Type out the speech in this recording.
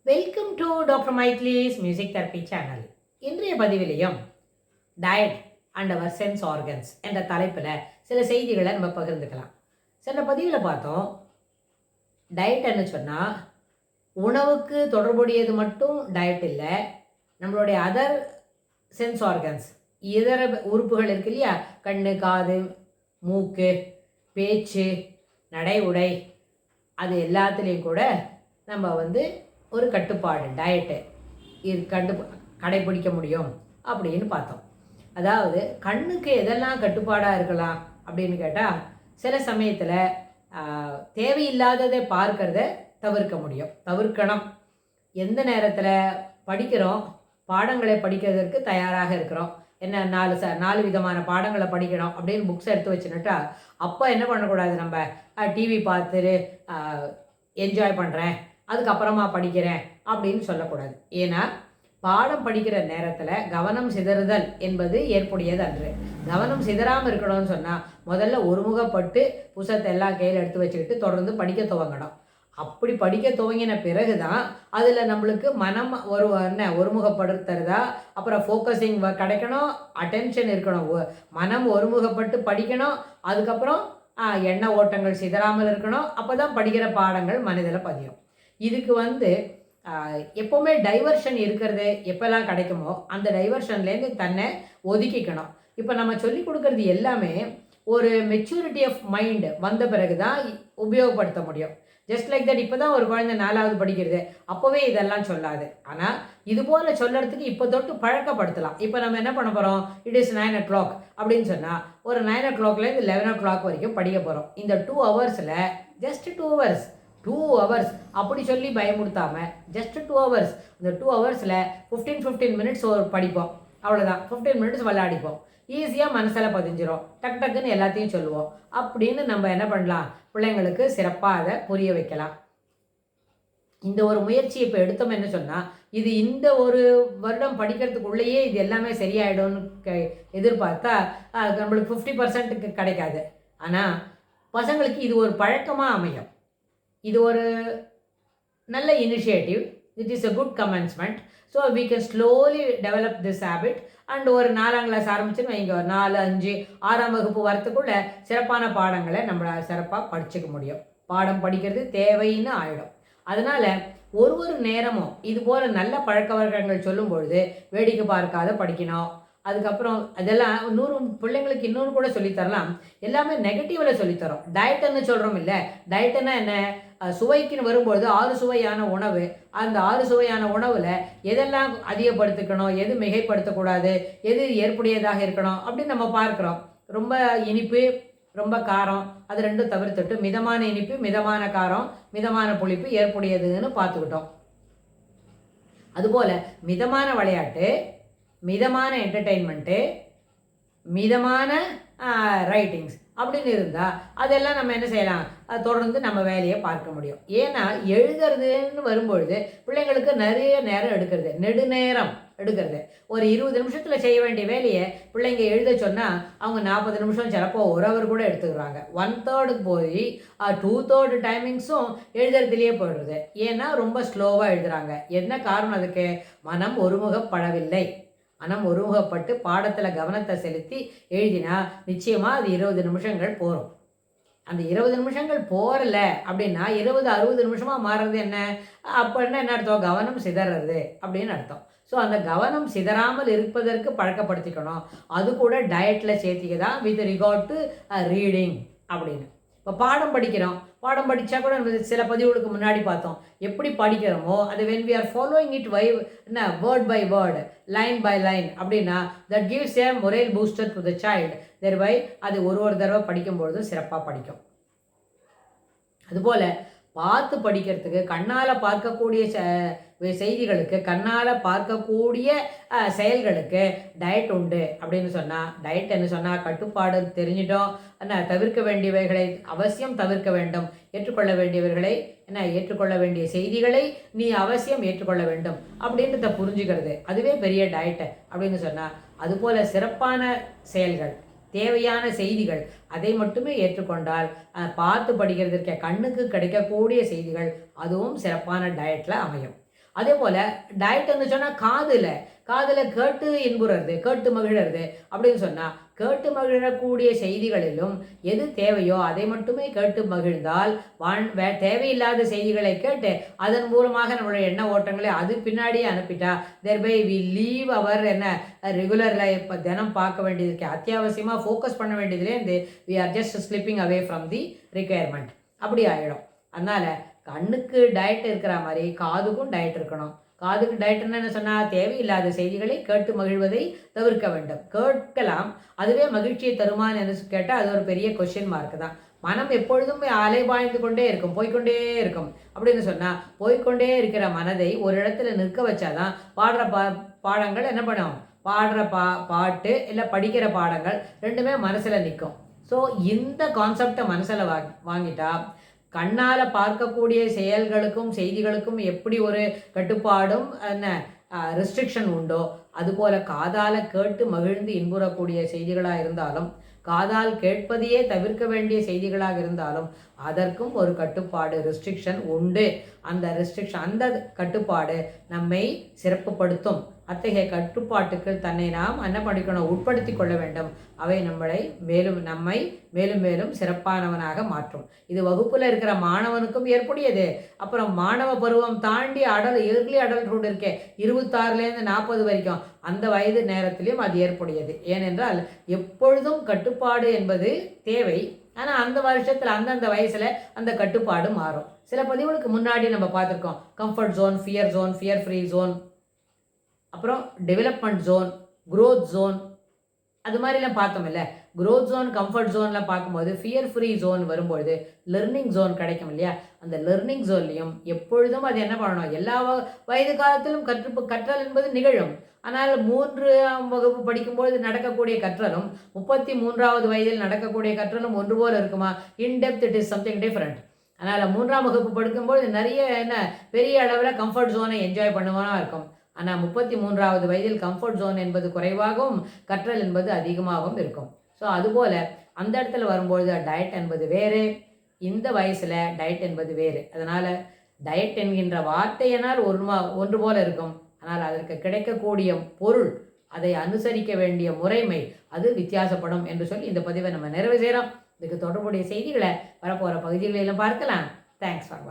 Welcome to doctor Mythili's music therapy channel. இன்றைய பதிவிலையும் diet and our sense organs என்ற தலைப்பில் சில செய்திகளை நம்ம பகிர்ந்துக்கலாம். சில பதிவில் பார்த்தோம், டயட்னு சொன்னால் உணவுக்கு தொடர்புடையது மட்டும் டயட் இல்லை, நம்மளுடைய அதர் சென்ஸ் ஆர்கன்ஸ், இதர உறுப்புகள் இருக்கு இல்லையா, கண்ணு, காது, மூக்கு, பேச்சு, நடை, உடை, அது எல்லாத்துலேயும் கூட நம்ம ஒரு கட்டுப்பாடு டயட்டு கடைபிடிக்க முடியும் அப்படின்னு பார்த்தோம். அதாவது கண்ணுக்கு எதெல்லாம் கட்டுப்பாடாக இருக்கலாம் அப்படின்னு கேட்டால், சில சமயத்தில் தேவையில்லாததை பார்க்கறத தவிர்க்கணும். எந்த நேரத்தில் படிக்கிறோம், பாடங்களை படிக்கிறதற்கு தயாராக இருக்கிறோம், என்ன 4 விதமான பாடங்களை படிக்கணும் அப்படின்னு புக்ஸ் எடுத்து வச்சுனுட்டா, அப்போ என்ன பண்ணக்கூடாது, நம்ம டிவி பார்த்துட்டு என்ஜாய் பண்ணுறேன் அதுக்கப்புறமா படிக்கிறேன் அப்படின்னு சொல்லக்கூடாது. ஏன்னா பாடம் படிக்கிற நேரத்தில் கவனம் சிதறுதல் என்பது ஏற்புடையது அன்று. கவனம் சிதறாமல் இருக்கணும்னு சொன்னால் முதல்ல ஒருமுகப்பட்டு புத்தகத்தை எல்லாம் கையில் எடுத்து வச்சுக்கிட்டு தொடர்ந்து படிக்க துவங்கணும். அப்படி படிக்க துவங்கின பிறகு தான் அதில் நம்மளுக்கு மனம் ஒருமுகப்படுத்துறதா, அப்புறம் ஃபோக்கஸிங் கிடைக்கணும், அட்டென்ஷன் இருக்கணும், மனம் ஒருமுகப்பட்டு படிக்கணும், அதுக்கப்புறம் எண்ண ஓட்டங்கள் சிதறாமல் இருக்கணும். அப்போ தான் படிக்கிற பாடங்கள் மனதில் பதியும். இதுக்கு எப்போவுமே டைவர்ஷன் இருக்கிறது எப்போல்லாம் கிடைக்குமோ அந்த டைவர்ஷன்லேருந்து தன்னை ஒதுக்கிக்கணும். இப்போ நம்ம சொல்லி கொடுக்கறது எல்லாமே ஒரு மெச்சூரிட்டி ஆஃப் மைண்டு வந்த பிறகு தான் உபயோகப்படுத்த முடியும். ஜஸ்ட் லைக் தட், இப்போ தான் ஒரு குழந்தை 4வது படிக்கிறது, அப்போவே இதெல்லாம் சொல்லாது. ஆனால் இது போல் சொல்கிறதுக்கு இப்போ தொட்டு பழக்கப்படுத்தலாம். இப்போ நம்ம என்ன பண்ண போகிறோம், இட் இஸ் 9 o'clock அப்படின்னு சொன்னால் ஒரு 9 o'clockலேருந்து 11 o'clock வரைக்கும் படிக்க போகிறோம். இந்த 2 hours ஜஸ்ட் 2 hours அப்படி சொல்லி பயமுடுத்தாமல் ஜஸ்ட் 2 hours. இந்த 2 hours 15 minutes படிப்போம், அவ்வளோதான். 15 minutes விளையாடிப்போம், ஈஸியாக மனசில் பதிஞ்சிரும், டக்குன்னு எல்லாத்தையும் சொல்லுவோம் அப்படின்னு நம்ம என்ன பண்ணலாம், பிள்ளைங்களுக்கு சிறப்பாக அதை புரிய வைக்கலாம். இந்த ஒரு முயற்சி இப்போ எடுத்தோம் என்ன சொன்னால், இது இந்த ஒரு வருடம் படிக்கிறதுக்குள்ளேயே இது எல்லாமே சரியாயிடும்னு எதிர்பார்த்தா நம்மளுக்கு 50% கிடைக்காது. ஆனால் பசங்களுக்கு இது ஒரு பழக்கமாக அமையும். இது ஒரு நல்ல initiative. It is a good commencement. So we can slowly develop this habit. And ஒரு 4ஆம் கிளாஸ் ஆரம்பிச்சுன்னு வைங்க, 4, 5, 6ஆம் வகுப்பு வரத்துக்குள்ள சிறப்பான பாடங்களை நம்மளால் சிறப்பாக படிச்சுக்க முடியும். பாடம் படிக்கிறது தேவைன்னு ஆகிடும். அதனால் ஒரு நேரமும் இது போல் நல்ல பழக்க வழக்கங்கள் சொல்லும் பொழுது வேடிக்கை பார்க்காத படிக்கணும். அதுக்கப்புறம் அதெல்லாம் பிள்ளைங்களுக்கு இன்னொன்று கூட சொல்லித்தரலாம். எல்லாமே நெகட்டிவில் சொல்லித்தரோம். டயட்டுன்னு சொல்கிறோம் இல்லை, டயட்டுன்னா என்ன, சுவைக்குன்னு வரும்பொழுது 6 சுவையான உணவு, அந்த 6 சுவையான உணவில் எதெல்லாம் அதிகப்படுத்திக்கணும், எது மிகைப்படுத்தக்கூடாது, எது ஏற்புடையதாக இருக்கணும் அப்படின்னு நம்ம பார்க்குறோம். ரொம்ப இனிப்பு, ரொம்ப காரம், அது ரெண்டும் தவிர்த்துட்டு மிதமான இனிப்பு, மிதமான காரம், மிதமான புளிப்பு ஏற்புடையதுன்னு பார்த்துக்கிட்டோம். அதுபோல் மிதமான விளையாட்டு, மிதமான என்டர்டெயின்மெண்ட்டு, மிதமான ரைட்டிங்ஸ் அப்படின்னு இருந்தால் அதெல்லாம் நம்ம என்ன செய்யலாம், தொடர்ந்து நம்ம வேலையை பார்க்க முடியும். ஏன்னா எழுதுறதுன்னு வரும்பொழுது பிள்ளைங்களுக்கு நிறைய நேரம் எடுக்கிறது, நெடுநேரம் எடுக்கிறது. ஒரு 20 நிமிஷத்தில் செய்ய வேண்டிய வேலையை பிள்ளைங்க எழுத சொன்னால் அவங்க 40 நிமிஷம், சிலப்போ 1 hour கூட எடுத்துக்கிறாங்க. 1/3 போய் 2/3 டைமிங்ஸும் எழுதுறதுலேயே போயிடுறது. ஏன்னா ரொம்ப ஸ்லோவாக எழுதுகிறாங்க. என்ன காரணம் அதுக்கு, மனம் ஒருமுகப்படவில்லை. மனம் ஒருமுகப்பட்டு பாடத்தில் கவனத்தை செலுத்தி எழுதினா நிச்சயமாக அது 20 நிமிஷங்கள் போகும். அந்த 20 நிமிஷங்கள் போகல அப்படின்னா 20-60 நிமிஷமாக மாறுறது என்ன, அப்படின்னா என்ன அர்த்தம், கவனம் சிதறது அப்படின்னு அர்த்தம். ஸோ அந்த கவனம் சிதறாமல் இருப்பதற்கு பழக்கப்படுத்திக்கணும். அது கூட டயட்டில் சேர்த்திக்கதான் வித் ரிகார்ட் டு ரீடிங் அப்படின்னு. இப்போ பாடம் படிக்கிறோம், பாடம் படித்தா கூட சில பதிவுகளுக்கு முன்னாடி பார்த்தோம், எப்படி படிக்கிறோமோ அது when we are following it word by word, line by line அப்படின்னா that gives a morale booster to the child. thereby அது ஒரு தடவை படிக்கும்பொழுதும் சிறப்பாக படிக்கும். அதுபோல் பார்த்து படிக்கிறதுக்கு, கண்ணால் பார்க்கக்கூடிய செய்திகளுக்கு, கண்ணால் பார்க்கக்கூடிய செயல்களுக்கு டயட் உண்டு அப்படின்னு சொன்னால், டயட் என்ன சொன்னால் கட்டுப்பாடு தெரிஞ்சிட்டோம். தவிர்க்க வேண்டியவைகளை அவசியம் தவிர்க்க வேண்டும், ஏற்றுக்கொள்ள வேண்டியவர்களை ஏற்றுக்கொள்ள வேண்டிய செய்திகளை நீ அவசியம் ஏற்றுக்கொள்ள வேண்டும் அப்படின்றத புரிஞ்சுக்கிறது, அதுவே பெரிய டயட்டு அப்படின்னு சொன்னால். அதுபோல் சிறப்பான செயல்கள், தேவையான செய்திகள், அதை மட்டுமே ஏற்றுக்கொண்டால் பார்த்து படிக்கிறதுக்கு கண்ணுக்கு கிடைக்கக்கூடிய செய்திகள் அதுவும் சிறப்பான டயட்டில் அமையும். அதே போல் டயட்னு சொன்னால் காதில் கேட்டு இன்புறது, கேட்டு மகிழறது அப்படின்னு சொன்னால், கேட்டு மகிழக்கூடிய செய்திகளிலும் எது தேவையோ அதை மட்டுமே கேட்டு மகிழ்ந்தால் தேவையில்லாத செய்திகளை கேட்டு அதன் மூலமாக நம்மளுடைய எண்ண ஓட்டங்களை அது பின்னாடியே அனுப்பிட்டா thereby we leave our regular life தினம் பார்க்க வேண்டியது அத்தியாவசியமாக ஃபோக்கஸ் பண்ண வேண்டியதுலேருந்து we are just slipping away from the requirement அப்படி ஆகிடும். அதனால் கண்ணுக்கு டயட் இருக்கிற மாதிரி காதுக்கும் டயட் இருக்கணும். காதுக்கு டயட்னு என்ன சொன்னால், தேவையில்லாத செய்திகளை கேட்டு மகிழ்வதை தவிர்க்க வேண்டும். கேட்கலாம், அதுவே மகிழ்ச்சியை தருமான்னு என்று கேட்டால் அது ஒரு பெரிய கொஸ்டின் மார்க் தான். மனம் எப்பொழுதும் அலைபாய்ந்து கொண்டே இருக்கும், போய்கொண்டே இருக்கும். அப்படின்னு சொன்னால் போய்கொண்டே இருக்கிற மனதை ஒரு இடத்துல நிற்க வச்சாதான் பாடுற பாடங்கள் என்ன பண்ணும், பாடுற பாட்டு இல்லை படிக்கிற பாடங்கள் ரெண்டுமே மனசில் நிற்கும். ஸோ இந்த கான்செப்டை மனசில் வாங்கிட்டா கண்ணால் பார்க்கக்கூடிய செயல்களுக்கும் செய்திகளுக்கும் எப்படி ஒரு கட்டுப்பாடும் ரெஸ்ட்ரிக்ஷன் உண்டோ அதுபோல் காதால் கேட்டு மகிழ்ந்து இன்புறக்கூடிய செய்திகளாக இருந்தாலும், காதால் கேட்பதையே தவிர்க்க வேண்டிய செய்திகளாக இருந்தாலும் அதற்கும் ஒரு கட்டுப்பாடு ரெஸ்ட்ரிக்ஷன் உண்டு. அந்த கட்டுப்பாடு நம்மை சிறப்புப்படுத்தும். அத்தகைய கட்டுப்பாட்டுக்கு தன்னை நாம் என்ன பண்ணிக்கணும், உட்படுத்தி கொள்ள வேண்டும். அவை நம்மை மேலும் மேலும் சிறப்பானவனாக மாற்றும். இது வகுப்பில் இருக்கிற மாணவனுக்கும் ஏற்புடையது. அப்புறம் மாணவ பருவம் தாண்டி ஏர்லி அடல்ட்ஹுட் இருக்கே 26லேருந்து 40 வரைக்கும் அந்த வயது நேரத்திலையும் அது ஏற்புடையது. ஏனென்றால் எப்பொழுதும் கட்டுப்பாடு என்பது தேவை. ஆனால் அந்த வருஷத்தில் அந்தந்த வயசில் அந்த கட்டுப்பாடு மாறும். சில பதிவுகளுக்கு முன்னாடி நம்ம பார்த்துருக்கோம், comfort zone, fear free zone, அப்புறம் டெவலப்மெண்ட் ஜோன், க்ரோத் ஜோன், அது மாதிரிலாம் பார்த்தோம் இல்லை. க்ரோத் ஜோன், கம்ஃபர்ட் ஜோன்லாம் பார்க்கும்போது ஃபியர் ஃப்ரீ ஜோன் வரும்பொழுது லெர்னிங் ஜோன் கிடைக்கும் இல்லையா. அந்த லெர்னிங் ஜோன்லையும் எப்பொழுதும் அது என்ன பண்ணணும், எல்லா வயது காலத்திலும் கற்றல் என்பது நிகழும். ஆனால் 3ஆம் வகுப்பு படிக்கும்போது நடக்கக்கூடிய கற்றலும் 33வது வயதில் நடக்கக்கூடிய கற்றலும் ஒன்று போல் இருக்குமா? In-depth it is something different. அதனால் 3ஆம் வகுப்பு படிக்கும்போது நிறைய பெரிய அளவில் கம்ஃபர்ட் ஜோனை என்ஜாய் பண்ணுவானா இருக்கும். ஆனால் 33வது வயதில் கம்ஃபர்ட் ஜோன் என்பது குறைவாகவும் கற்றல் என்பது அதிகமாகவும் இருக்கும். ஸோ அதுபோல் அந்த இடத்துல வரும்பொழுது டயட் என்பது வேறு, இந்த வயசில் டயட் என்பது வேறு. அதனால் டயட் என்கின்ற வார்த்தையினால் ஒன்று போல இருக்கும். ஆனால் அதற்கு கிடைக்கக்கூடிய பொருள், அதை அனுசரிக்க வேண்டிய முறைமை அது வித்தியாசப்படும் என்று சொல்லி இந்த பதிவை நம்ம நிறைவு செய்கிறோம். இதுக்கு தொடர்புடைய செய்திகளை வரப்போகிற பகுதிகளிலும் பார்க்கலாம். Thanks for